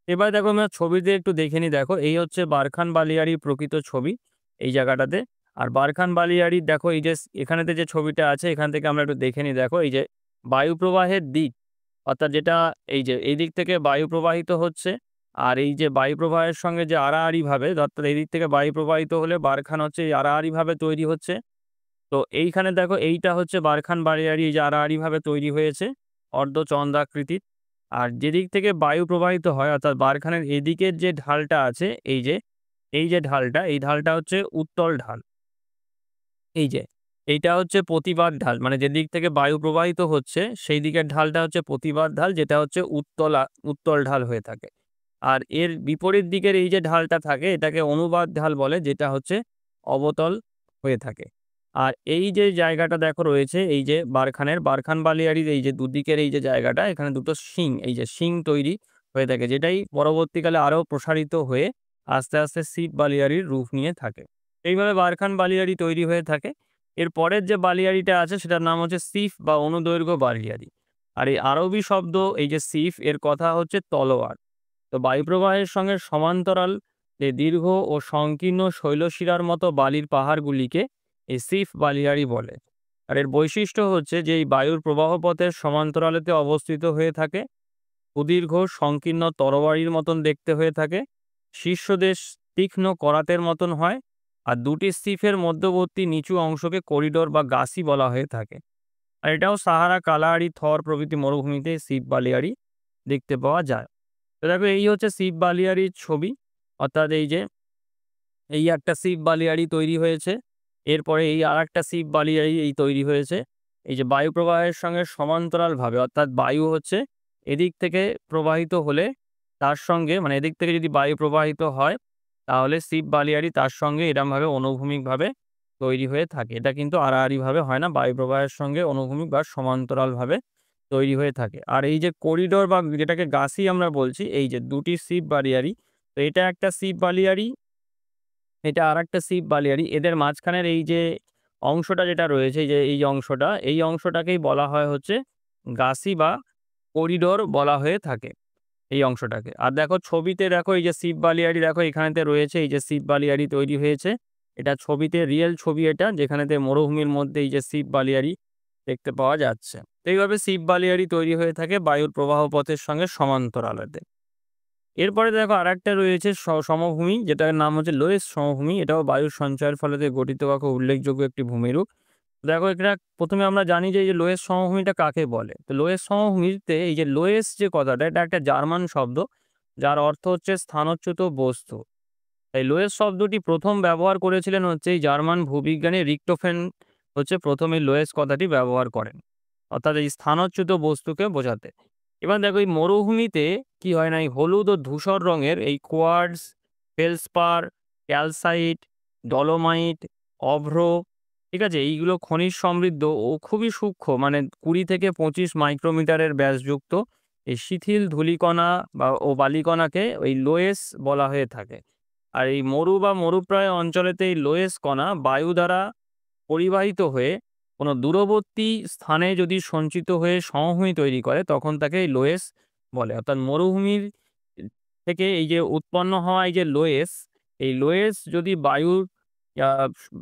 এবার দেখো আমরা ছবিতে একটু দেখে নিই। দেখো এই হচ্ছে বারখান বালিয়াড়ির প্রকৃত ছবি এই জায়গাটাতে। আর বারখান বালিয়াড়ির দেখো এই যে এখানেতে যে ছবিটা আছে, এখান থেকে আমরা একটু দেখে নিই। দেখো এই যে বায়ু প্রবাহের দিক, অর্থাৎ যেটা এই যে এই দিক থেকে বায়ু প্রবাহিত হচ্ছে, আর এই যে বায়ু প্রবাহের সঙ্গে যে আড়াআড়িভাবে, অর্থাৎ এই দিক থেকে বায়ু প্রবাহিত হলে বারখান হচ্ছে এই আড়াআড়িভাবে তৈরি হচ্ছে। তো এইখানে দেখো এইটা হচ্ছে বারখান বালিয়াড়ি, এই যে আড়াআড়িভাবে তৈরি হয়েছে অর্ধচন্দ্রাকৃতির। আর যেদিক থেকে বায়ু প্রবাহিত হয়, অর্থাৎ বারখানের এদিকের যে ঢালটা আছে, এই যে ঢালটা, এই ঢালটা হচ্ছে উত্তল ঢাল। এই যে এইটা হচ্ছে প্রতিবাদ ঢাল, মানে যেদিক থেকে বায়ু প্রবাহিত হচ্ছে সেই দিকের ঢালটা হচ্ছে প্রতিবাদ ঢাল, যেটা হচ্ছে উত্তল ঢাল হয়ে থাকে। আর এর বিপরীত দিকের এই যে ঢালটা থাকে, এটাকে অনুবাদ ঢাল বলে, যেটা হচ্ছে অবতল হয়ে থাকে। আর এই যে জায়গাটা দেখো রয়েছে, এই যে বারখান বালিয়াড়ির এই যে দুদিকের এই যে জায়গাটা, এখানে দুটো শিং, এই যে শিং তৈরি হয়ে থাকে, যেটাই পরবর্তীকালে আরও প্রসারিত হয়ে আস্তে আস্তে শিব বালিয়াড়ির রূপ নিয়ে থাকে। এইভাবে বারখান বালিয়াড়ি তৈরি হয়ে থাকে। এর পরের যে বালিয়াড়িটা আছে সেটার নাম হচ্ছে সিফ বা অনুদৈর্ঘ্য বালিয়াড়ি। আর এই আরবি শব্দ এই যে সিফ, এর কথা হচ্ছে তলোয়ার। তো বায়ুপ্রবাহের সঙ্গে সমান্তরাল যে দীর্ঘ ও সংকীর্ণ শৈলশিরার মতো বালির পাহাড়গুলিকে এই সিফ বালিয়াড়ি বলে। আর এর বৈশিষ্ট্য হচ্ছে যে এই বায়ুর প্রবাহ পথের সমান্তরালেতে অবস্থিত হয়ে থাকে, সুদীর্ঘ সংকীর্ণ তরবারির মতন দেখতে হয়ে থাকে, শীর্ষদেশ তীক্ষ্ণ করাতের মতন হয়, আর দুটি সিফের মধ্যবর্তী নিচু অংশকে করিডোর বা গাসি বলা হয়ে থাকে। আর এটাও সাহারা, কালাহারি, থর প্রভৃতি মরুভূমিতে সিফ বালিয়াড়ি দেখতে পাওয়া যায়। তো দেখো, এই হচ্ছে শিব বালিয়াড়ির ছবি। অর্থাৎ এই একটা শিব বালিয়াড়ি তৈরি হয়েছে। এরপরে এই আরেকটা শিব বালিয়াড়ি তৈরি হয়েছে। এই যে বায়ু প্রবাহের সঙ্গে সমান্তরালভাবে, অর্থাৎ বায়ু হচ্ছে এদিক থেকে প্রবাহিত হলে তার সঙ্গে, মানে এদিক থেকে যদি বায়ু প্রবাহিত হয় তাহলে শিব বালিয়াড়ি তার সঙ্গে এরমভাবে অনুভূমিকভাবে তৈরি হয়ে থাকে। এটা কিন্তু আড়াআড়িভাবে হয় না, বায়ু প্রবাহের সঙ্গে অনুভূমিক বা সমান্তরালভাবে তৈরি হয়ে থাকে। আর এই যে করিডোর বা যেটাকে গাসি আমরা বলছি, এই যে দুটি শিব বালিয়াড়ি, তো এটা একটা শিব বালিয়াড়ি, এটা আরেকটা শিব বালিয়াড়ি। এদের মাঝখানের এই যে অংশটা যেটা রয়েছে, এই যে এই অংশটা, এই অংশটাকেই বলা হয় হচ্ছে গাসি বা করিডোর বলা হয়ে থাকে এই অংশটাকে। আর দেখো ছবিতে দেখো, এই যে শিব বালিয়াড়ি দেখো এখানেতে রয়েছে, এই যে শিব বালিয়াড়ি তৈরি হয়েছে। এটা ছবিতে রিয়েল ছবি এটা, যেখানেতে মরুভূমির মধ্যে এই যে শিব বালিয়াড়ি দেখতে পাওয়া যাচ্ছে। তো এইভাবে শিব বালিয়াড়ি তৈরি হয়ে থাকে বায়ুর প্রবাহ পথের সঙ্গে সমান্তরালেতে। এরপরে দেখো আরেকটা রয়েছে সমভূমি, যেটার নাম হচ্ছে লোয়েস সমভূমি। এটাও বায়ুর সঞ্চয়ের ফলেতে গঠিত বা খুব উল্লেখযোগ্য একটি ভূমিরূপ। দেখো, এটা প্রথমে আমরা জানি যে এই যে লোয়েস সমভূমিটা কাকে বলে। তো লোয়েস সমভূমিতে এই যে লোয়েস যে কথাটা, এটা একটা জার্মান শব্দ, যার অর্থ হচ্ছে স্থানচ্যুত বস্তু। এই লোয়েস শব্দটি প্রথম ব্যবহার করেছিলেন হচ্ছে এই জার্মান ভূবিজ্ঞানী রিক্টোফেন, হচ্ছে প্রথম এই লোয়েস কথাটি ব্যবহার করেন, অর্থাৎ এই স্থানচ্যুত বস্তুকে বোঝাতে। এবার দেখো, এই মরুভূমিতে কি হয় না, এই হলুদ ও ধূসর রঙের এই কোয়ার্টজ, ফেলসপার, ক্যালসাইট, ডলোমাইট, অভ্র, ঠিক আছে, এইগুলো খনিজ সমৃদ্ধ ও খুবই সূক্ষ্ম, মানে 20 থেকে 25 মাইক্রোমিটারের ব্যাসযুক্ত এই শিথিল ধূলিকণা ও বালিকণাকে ওই লোয়েস বলা হয়ে থাকে। আর এই মরু বা মরুপ্রায় অঞ্চলেতে এই লোয়েস কণা বায়ু দ্বারা পরিবাহিত হয়ে কোনো দূরবর্তী স্থানে যদি সঞ্চিত হয়ে সমভূমি তৈরি করে, তখন তাকে এই লোয়েস বলে। অর্থাৎ মরুভূমির থেকে এই যে উৎপন্ন হওয়া এই যে লোয়েস, এই লোয়েস যদি বায়ুর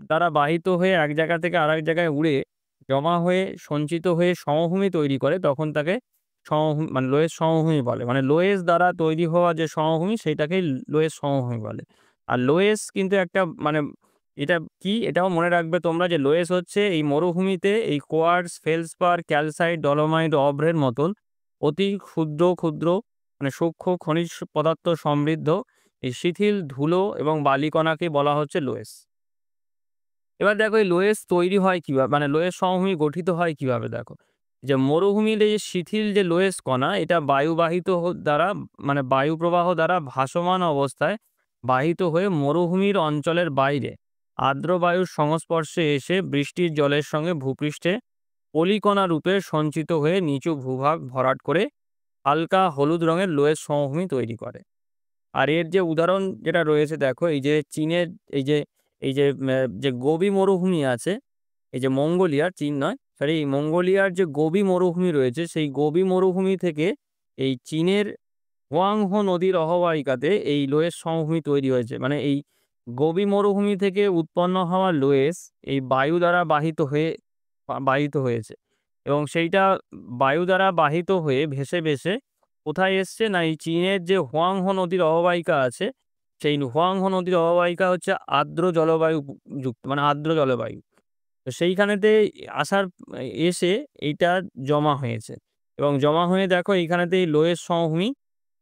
দ্বারা বাহিত হয়ে এক জায়গা থেকে আরেক জায়গায় উড়ে জমা হয়ে সঞ্চিত হয়ে সমভূমি তৈরি করে, তখন তাকে সমভূমি, মানে লোয়েস সমভূমি বলে। মানে লোয়েস দ্বারা তৈরি হওয়া যে সমভূমি, সেইটাকেই লোয়েস সমভূমি বলে। আর লোয়েস কিন্তু একটা, মানে এটা কি, এটাও মনে রাখবে তোমরা যে লোয়েস হচ্ছে এই মরুভূমিতে এই কোয়ার্টজ, ফেলসপার, ক্যালসাইট, ডলোমাইট, অভ্রের মতন অতি ক্ষুদ্র ক্ষুদ্র, মানে সূক্ষ্ম খনিজ পদার্থ সমৃদ্ধ এই শিথিল ধুলো এবং বালিকণাকে বলা হচ্ছে লোয়েস। এবার দেখো, এই লোয়েস তৈরি হয় কিভাবে, মানে লোয়েস সমভূমি গঠিত হয় কিভাবে। দেখো, যে মরুভূমির এই যে শিথিল যে লোয়েস কণা, এটা বায়ুবাহিত দ্বারা, মানে বায়ু প্রবাহ দ্বারা ভাসমান অবস্থায় বাহিত হয়ে মরুভূমির অঞ্চলের বাইরে আর্দ্র বায়ুর সংস্পর্শে এসে বৃষ্টির জলের সঙ্গে ভূপৃষ্ঠে পলিকণা রূপে সঞ্চিত হয়ে নিচু ভূভাগ ভরাট করে হালকা হলুদ রঙের লোয়েস সমভূমি তৈরি করে। আর এর যে উদাহরণ যেটা রয়েছে, দেখো এই যে চীনের এই যে যে গোবি মরুভূমি আছে, এই যে মঙ্গোলিয়ার, চীন নয় সরি, এই মঙ্গোলিয়ার যে গোবি মরুভূমি রয়েছে, সেই গোবি মরুভূমি থেকে এই চীনের হোয়াংহো নদীর অববাহিকাতে এই লোয়েস সমভূমি তৈরি হয়েছে। মানে এই গোবি মরুভূমি থেকে উৎপন্ন হওয়া লোয়েস এই বায়ু দ্বারা বাহিত হয়েছে, এবং সেইটা বায়ু দ্বারা বাহিত হয়ে ভেসে ভেসে কোথায় এসছে না, এই চীনের যে হোয়াংহো নদীর অববাহিকা আছে, সেই হোয়াংহো নদীর অববাহিকা হচ্ছে আর্দ্র জলবায়ু যুক্ত, মানে আর্দ্র জলবায়ু। তো সেইখানেতে আসার এসে এইটা জমা হয়েছে, এবং জমা হয়ে দেখো এইখানেতে এই লোয়েস সমভূমি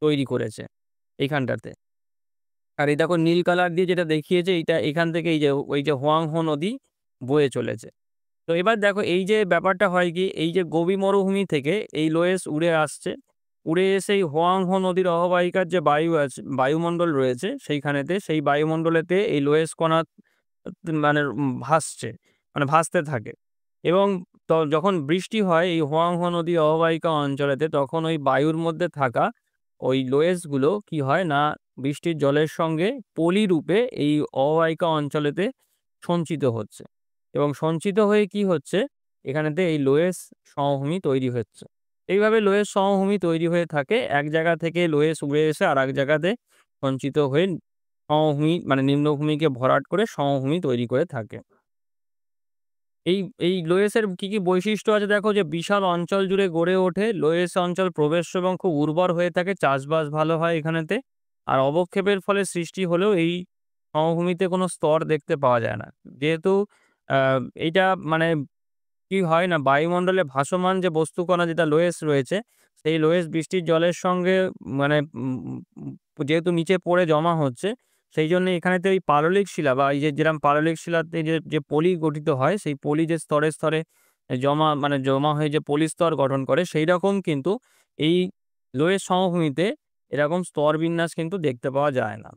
তৈরি করেছে এইখানটাতে। আর এই দেখো নীল কালার দিয়ে যেটা দেখিয়েছে, এইটা এখান থেকে এই যে ওই যে হোয়াংহো নদী বয়ে চলেছে। তো এবার দেখো, এই যে ব্যাপারটা হয় কি, এই যে গোবি মরুভূমি থেকে এই লোয়েস উড়ে আসছে, উড়ে এসে এই হোয়াংহো নদীর অববাহিকার যে বায়ু আছে, বায়ুমণ্ডল রয়েছে সেইখানেতে, সেই বায়ুমণ্ডলেতে এই লোয়েস কণা মানে ভাসছে। মানে ভাসতে থাকে। এবং যখন বৃষ্টি হয় এই হোয়াংহো নদী অববাহিকা অঞ্চলেতে, তখন ওই বায়ুর মধ্যে থাকা ওই লোয়েসগুলো কি হয় না, বৃষ্টির জলের সঙ্গে পলি রূপে এই অববাহিকা অঞ্চলেতে সঞ্চিত হচ্ছে। এবং সঞ্চিত হয়ে কি হচ্ছে, এখানেতে এই লোয়েস সমভূমি তৈরি হচ্ছে। এইভাবে লোয়েস সমভূমি তৈরি হয়ে থাকে। এক জায়গা থেকে লোয়েস উড়ে এসে আরেক জায়গাতে সঞ্চিত হয়ে সমভূমি মানে নিম্নভূমিকে ভরাট করে সমভূমি তৈরি করে থাকে। এই এই লোয়েসের কি বৈশিষ্ট্য আছে দেখো, যে বিশাল অঞ্চল জুড়ে গড়ে ওঠে। লোয়েস অঞ্চল প্রবেশ্য এবং খুব উর্বর হয়ে থাকে। চাষবাস ভালো হয় এখানেতে। আর অবক্ষেপের ফলে সৃষ্টি হলেও এই সমভূমিতে কোনো স্তর দেখতে পাওয়া যায় না। যেহেতু আ এইটা মানে কি হয় না, বায়ুমণ্ডলে ভাসমান যে বস্তুকণা যেটা লোয়েস রয়েছে, সেই লোয়েস বৃষ্টির জলের সঙ্গে মানে যেহেতু নিচে পড়ে জমা হচ্ছে, সেইজন্য এখানেতে ওই পাললিক শিলা বা এই যে যেরকম পাললিক শিলাতে যে পলি গঠিত হয়, সেই পলি যে স্তরে, স্তরে জমা হয়ে যে পলি স্তর গঠন করে, সেইরকম কিন্তু এই লোয়েস সমভূমিতে এরকম স্তরবিন্যাস কিন্তু দেখতে পাওয়া যায় না।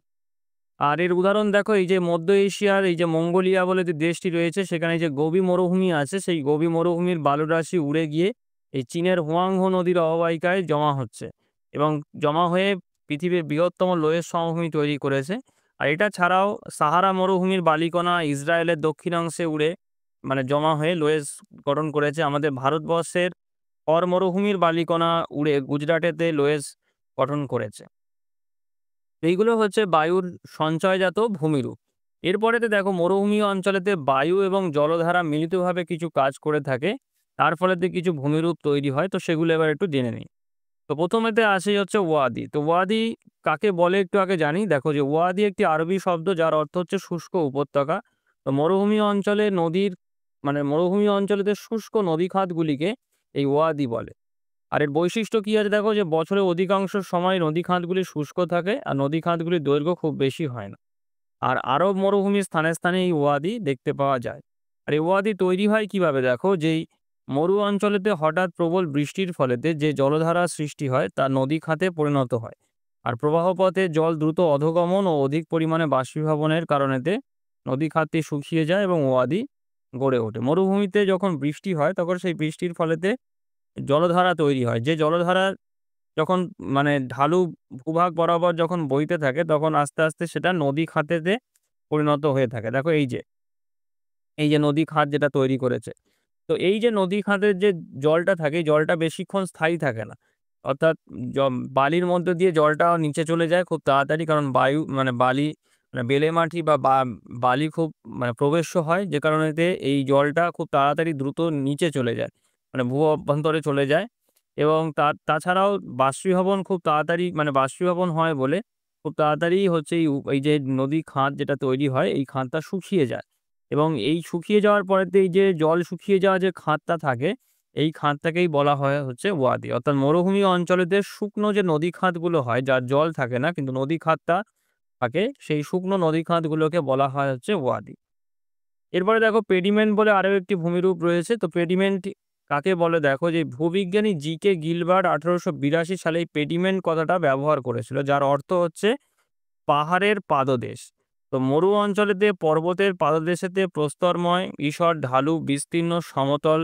আর এর উদাহরণ দেখো, এই যে মধ্য এশিয়ার এই যে মঙ্গোলিয়া বলে যে দেশটি রয়েছে, সেখানে যে গোবি মরুভূমি আছে, সেই গোবি মরুভূমির বালুরাশি উড়ে গিয়ে এই চীনের হোয়াংহো নদীর অববাহিকায় জমা হচ্ছে এবং জমা হয়ে পৃথিবীর বৃহত্তম লোয়েস সমভূমি তৈরি করেছে। আর এটা ছাড়াও সাহারা মরুভূমির বালিকণা ইসরায়েলের দক্ষিণাংশে উড়ে মানে জমা হয়ে লোয়েস গঠন করেছে। আমাদের ভারতবর্ষের থর মরুভূমির বালিকণা উড়ে গুজরাটেতে লোয়েস গঠন করেছে। এইগুলো হচ্ছে বায়ুর সঞ্চয়জাত ভূমিরূপ। এরপরেতে দেখো, মরুভূমি অঞ্চলেতে বায়ু এবং জলধারা মিলিতভাবে কিছু কাজ করে থাকে। তার ফলেতে কিছু ভূমিরূপ তৈরি হয়। তো সেগুলো এবার একটু জেনে নিই। তো প্রথমেতে আসি হচ্ছে ওয়াদি। তো ওয়াদি কাকে বলে একটু আগে জানি। দেখো, যে ওয়াদি একটি আরবি শব্দ যার অর্থ হচ্ছে শুষ্ক উপত্যকা। তো মরুভূমি অঞ্চলে মরুভূমি অঞ্চলেতে শুষ্ক নদী খাতগুলিকে এই ওয়াদি বলে। আর এর বৈশিষ্ট্য কি আছে দেখো, যে বছরের অধিকাংশ সময় নদী খাতগুলি শুষ্ক থাকে আর নদী খাতগুলির দৈর্ঘ্য খুব বেশি হয় না। আর আরব মরুভূমির স্থানে, স্থানে এই ওয়াদি দেখতে পাওয়া যায়। আর এই ওয়াদি তৈরি হয় কিভাবে দেখো, যেই মরু অঞ্চলেতে হঠাৎ প্রবল বৃষ্টির ফলেতে যে জলধারা সৃষ্টি হয় তা নদী খাতে পরিণত হয়। আর প্রবাহপথে জল দ্রুত অধোগমন ও অধিক পরিমাণে বাষ্পীভবনের কারণেতে নদী খাতটি শুকিয়ে যায় এবং ওয়াদি গড়ে ওঠে। মরুভূমিতে যখন বৃষ্টি হয় তখন সেই বৃষ্টির ফলেতে জলধারা তৈরি হয়। যে জলধারা যখন ঢালু ভূভাগ বরাবর যখন বইতে থাকে, তখন আস্তে, আস্তে সেটা নদী খাতেতে পরিণত হয়ে থাকে। দেখো, এই যে নদী খাত যেটা তৈরি করেছে। তো এই যে নদী খাতের যে জলটা থাকে, এই জলটা বেশিক্ষণ স্থায়ী থাকে না। অর্থাৎ জ বালির মধ্য দিয়ে জলটা নিচে চলে যায় খুব তাড়াতাড়ি। কারণ বায়ু বালি বেলে মাটি বা বালি খুব প্রবেশ্য হয়, যে কারণেতে এই জলটা খুব তাড়াতাড়ি দ্রুত নিচে চলে যায়। ভূ অভ্যন্তরে চলে যায় এবং তাছাড়াও বাষ্পীভবন খুব তাড়াতাড়ি বাষ্পীভবন হয় বলে খুব তাড়াতাড়ি হচ্ছে এই যে নদী খাত যেটা তৈরি হয়, এই খাতটা শুকিয়ে যায়। এবং এই শুকিয়ে যাওয়ার পরেতে এই যে জল শুকিয়ে যাওয়া যে খাতটা থাকে, এই খাতটাকেই বলা হয় হচ্ছে ওয়াদি। অর্থাৎ মরুভূমি অঞ্চলেতে শুকনো যে নদী খাতগুলো হয়, যার জল থাকে না কিন্তু নদী খাতটা থাকে, সেই শুকনো নদী খাতগুলোকে বলা হয় হচ্ছে ওয়াদি। এরপরে দেখো, পেডিমেন্ট বলে আরো একটি ভূমিরূপ রয়েছে। তো পেডিমেন্ট কাকে বলে দেখো, যে ভূবিজ্ঞানী জি.কে. গিলবার্ট 1882 সালে এই পেডিমেন্ট কথাটা ব্যবহার করেছিল, যার অর্থ হচ্ছে পাহাড়ের পাদদেশ। তো মরু অঞ্চলেতে পর্বতের পাদদেশেতে প্রস্তরময় ঈষৎ ঢালু বিস্তীর্ণ সমতল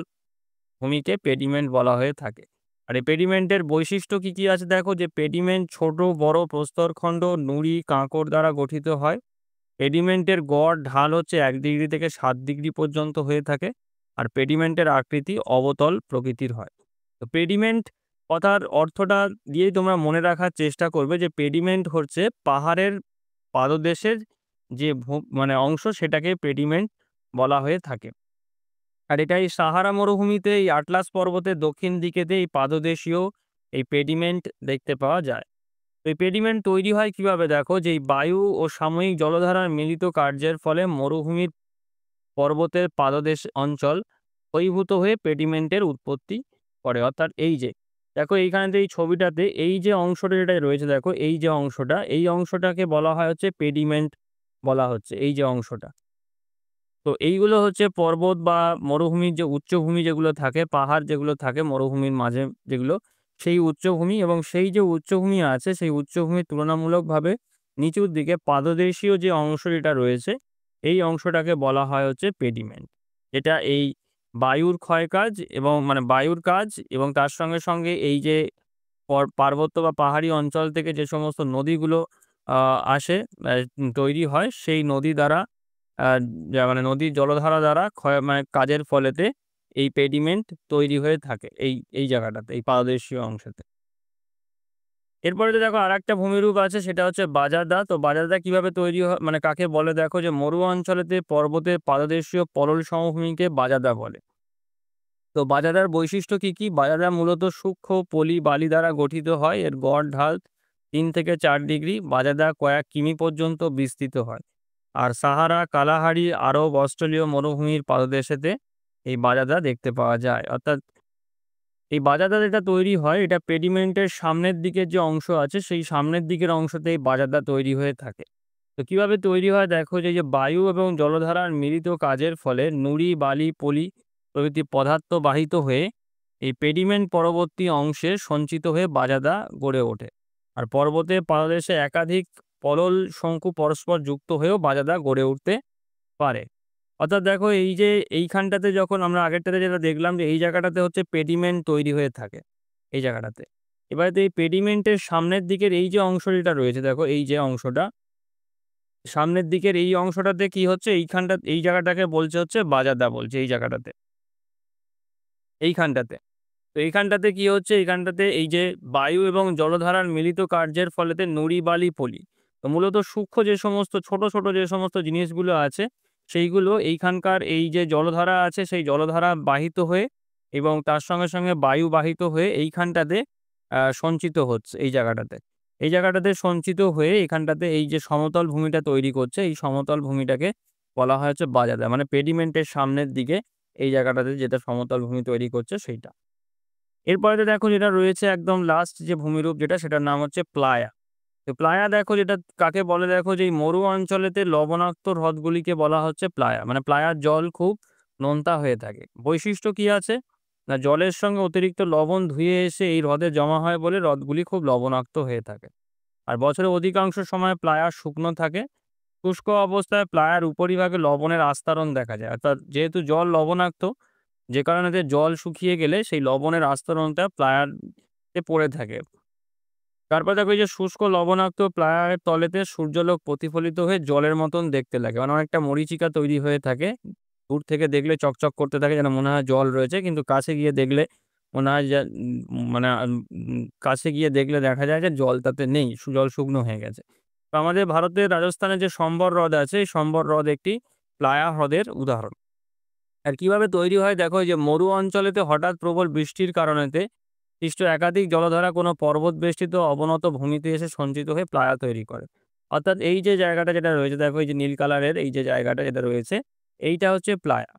ভূমিকে পেডিমেন্ট বলা হয়ে থাকে। আর এই পেডিমেন্টের বৈশিষ্ট্য কি আছে দেখো, যে পেডিমেন্ট ছোট বড় প্রস্তরখণ্ড, নুড়ি, কাঁকর দ্বারা গঠিত হয়। পেডিমেন্টের গড় ঢাল হচ্ছে 1 ডিগ্রি থেকে 7 ডিগ্রি পর্যন্ত হয়ে থাকে। আর পেডিমেন্টের আকৃতি অবতল প্রকৃতির হয়। তো পেডিমেন্ট কথার অর্থটা দিয়েই তোমরা মনে রাখার চেষ্টা করবে, যে পেডিমেন্ট হচ্ছে পাহাড়ের পাদদেশের যে অংশ, সেটাকে পেডিমেন্ট বলা হয়ে থাকে। আর এটা এই সাহারা মরুভূমিতে এই আটলাস পর্বতের দক্ষিণ দিকেতে এই পাদদেশীয় এই পেডিমেন্ট দেখতে পাওয়া যায়। তো এই পেডিমেন্ট তৈরি হয় কিভাবে দেখো, যে এই বায়ু ও সাময়িক জলধারার মিলিত কার্যের ফলে মরুভূমির পর্বতের পাদদেশ অঞ্চল ক্ষয়ীভূত হয়ে পেডিমেন্টের উৎপত্তি করে। অর্থাৎ এই যে দেখো, এইখানে এই ছবিটাতে এই যে অংশটা যেটা রয়েছে দেখো, এই অংশটাকে বলা হয় হচ্ছে পেডিমেন্ট বলা হচ্ছে, এই যে অংশটা। তো এইগুলো হচ্ছে পর্বত বা মরুভূমির যে উচ্চভূমি যেগুলো থাকে, পাহাড় যেগুলো থাকে মরুভূমির মাঝে যেগুলো, সেই উচ্চভূমি এবং সেই যে উচ্চভূমি আছে, সেই উচ্চভূমির তুলনামূলকভাবে নিচুর দিকে পাদদেশীয় যে অংশ যেটা রয়েছে, এই অংশটাকে বলা হয় হচ্ছে পেডিমেন্ট। যেটা এই বায়ুর ক্ষয়কাজ এবং মানে বায়ুর কাজ এবং তার সঙ্গে, সঙ্গে এই যে পার্বত্য বা পাহাড়ি অঞ্চল থেকে যে সমস্ত নদীগুলো আ আসে তৈরি হয় সেই নদী দ্বারা আ মানে নদীর জলধারা দ্বারা মানে কাজের ফলেতে এই পেডিমেন্ট তৈরি হয়ে থাকে এই জায়গাটাতে, এই পাদদেশীয় অংশেতে। এরপরে তো দেখো আরেকটা ভূমিরূপ আছে সেটা হচ্ছে বাজারদা। তো বাজারদা কিভাবে তৈরি মানে কাকে বলে দেখো যে মরু অঞ্চলেতে পর্বতের পাদদেশীয় পলল সমভূমিকে বাজারদা বলে। তো বাজারার বৈশিষ্ট্য কি, কি? বাজারা মূলত সূক্ষ্ম পলি বালি দ্বারা গঠিত হয়। এর গড় ঢাল ৩ থেকে ৪ ডিগ্রি। বাজাদা কয়েক কিমি পর্যন্ত বিস্তৃত হয়। আর সাহারা, কালাহারি, আরব, অস্ট্রেলীয় মরুভূমির পাদদেশেতে এই বাজাদা দেখতে পাওয়া যায়। অর্থাৎ এই বাজাদা যেটা তৈরি হয় এটা পেডিমেন্টের সামনের দিকের যে অংশ আছে সেই সামনের দিকের অংশতে এই বাজাদা তৈরি হয়ে থাকে। তো কিভাবে তৈরি হয় দেখো যে, যে বায়ু এবং জলধারার মিলিত কাজের ফলে নুড়ি, বালি, পলি প্রভৃতি পদার্থ বাহিত হয়ে এই পেডিমেন্ট পরবর্তী অংশে সঞ্চিত হয়ে বাজাদা গড়ে ওঠে। আর পর্বতের পাদদেশে একাধিক পলল শঙ্কু পরস্পর যুক্ত হয়েও বাজাদা গড়ে উঠতে পারে। অর্থাৎ দেখো এই যে এইখানটাতে যখন আমরা আগেরটাতে যেটা দেখলাম যে এই জায়গাটাতে হচ্ছে পেডিমেন্ট তৈরি হয়ে থাকে, এই জায়গাটাতে। এবারে তো এই পেডিমেন্টের সামনের দিকের এই যে অংশ যেটা রয়েছে দেখো এই যে অংশটা, সামনের দিকের এই অংশটাতে কি হচ্ছে এইখানটা এই জায়গাটাকে বলছে হচ্ছে বাজাদা বলছে এই জায়গাটাতে, এইখানটাতে। তো এইখানটাতে কি হচ্ছে এইখানটাতে এই যে বায়ু এবং জলধারার মিলিত কার্যের ফলেতে নুড়ি, বালি, পলি। তো মূলত সূক্ষ্ম যে সমস্ত ছোট, ছোট যে সমস্ত জিনিসগুলো আছে সেইগুলো এইখানকার এই যে জলধারা আছে সেই জলধারা বাহিত হয়ে এবং তার সঙ্গে, সঙ্গে বায়ু বাহিত হয়ে এইখানটাতে সঞ্চিত হচ্ছে এই জায়গাটাতে। এই জায়গাটাতে সঞ্চিত হয়ে এখানটাতে এই যে সমতল ভূমিটা তৈরি করছে এই সমতল ভূমিটাকে বলা হয় হচ্ছে বাজাদা। মানে পেডিমেন্টের সামনের দিকে এই জায়গাটাতে যেটা সমতল ভূমি তৈরি করছে সেইটা। এরপরেতে দেখো যেটা রয়েছে একদম লাস্ট যে ভূমিরূপ যেটা সেটার নাম হচ্ছে প্লায়া। তো প্লায়া দেখো যেটা কাকে বলে দেখো যে এই মরু অঞ্চলেতে লবণাক্ত হ্রদগুলিকে বলা হচ্ছে প্লায়া। মানে প্লায়ার জল খুব নোনতা হয়ে থাকে। বৈশিষ্ট্য কি আছে? না জলের সঙ্গে অতিরিক্ত লবণ ধুয়ে এসে এই হ্রদে জমা হয় বলে হ্রদগুলি খুব লবণাক্ত হয়ে থাকে। আর বছরের অধিকাংশ সময় প্লায়া শুকনো থাকে। শুষ্ক অবস্থায় প্লায়ার উপরিভাগে লবণের আস্তরণ দেখা যায়। অর্থাৎ যেহেতু জল লবণাক্ত যে কারণে এতে জল শুকিয়ে গেলে সেই লবণের আস্তরণটা প্লায়াতে পড়ে থাকে। তারপর দেখো এই যে শুষ্ক লবণাক্ত প্লায়ার তলেতে সূর্যালোক প্রতিফলিত হয়ে জলের মতন দেখতে লাগে। মানে অনেকটা মরীচিকা তৈরি হয়ে থাকে। দূর থেকে দেখলে চকচক করতে থাকে যেন মনে হয় জল রয়েছে। কিন্তু কাছে গিয়ে দেখলে মনে হয় যে মানে কাছে গিয়ে দেখলে দেখা যায় যে জল তাতে নেই। জল শুকনো হয়ে গেছে। তো আমাদের ভারতের রাজস্থানে যে সম্বর হ্রদ আছে, এই সম্বর হ্রদ একটি প্লায়া হ্রদের উদাহরণ। আর কিভাবে তৈরি হয় দেখো এই যে মরু অঞ্চলেতে হঠাৎ প্রবল বৃষ্টির কারণেতে সৃষ্ট একাধিক জলধারা কোনো পর্বত বেষ্টিত অবনত ভূমিতে এসে সঞ্চিত হয়ে প্লায়া তৈরি করে। অর্থাৎ এই যে জায়গাটা যেটা রয়েছে দেখো এই যে নীল কালারের এই যে জায়গাটা যেটা রয়েছে এইটা হচ্ছে প্লায়া।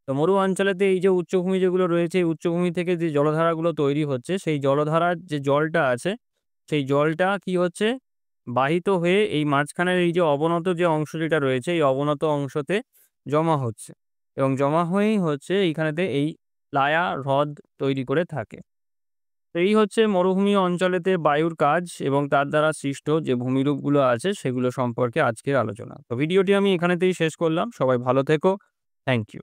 তো মরু অঞ্চলেতে এই যে উচ্চভূমি যেগুলো রয়েছে এই উচ্চভূমি থেকে যে জলধারাগুলো তৈরি হচ্ছে সেই জলধারার যে জলটা আছে সেই জলটা কি হচ্ছে বাহিত হয়ে এই মাঝখানের এই যে অবনত যে অংশ যেটা রয়েছে এই অবনত অংশতে জমা হচ্ছে এবং জমা হয়েই হচ্ছে এইখানেতে এই প্লায়া হ্রদ তৈরি করে থাকে। তো এই হচ্ছে মরুভূমি অঞ্চলেতে বায়ুর কাজ এবং তার দ্বারা সৃষ্ট যে ভূমিরূপগুলো আছে সেগুলো সম্পর্কে আজকের আলোচনা। তো ভিডিওটি আমি এখানেতেই শেষ করলাম। সবাই ভালো থেকো। Thank you.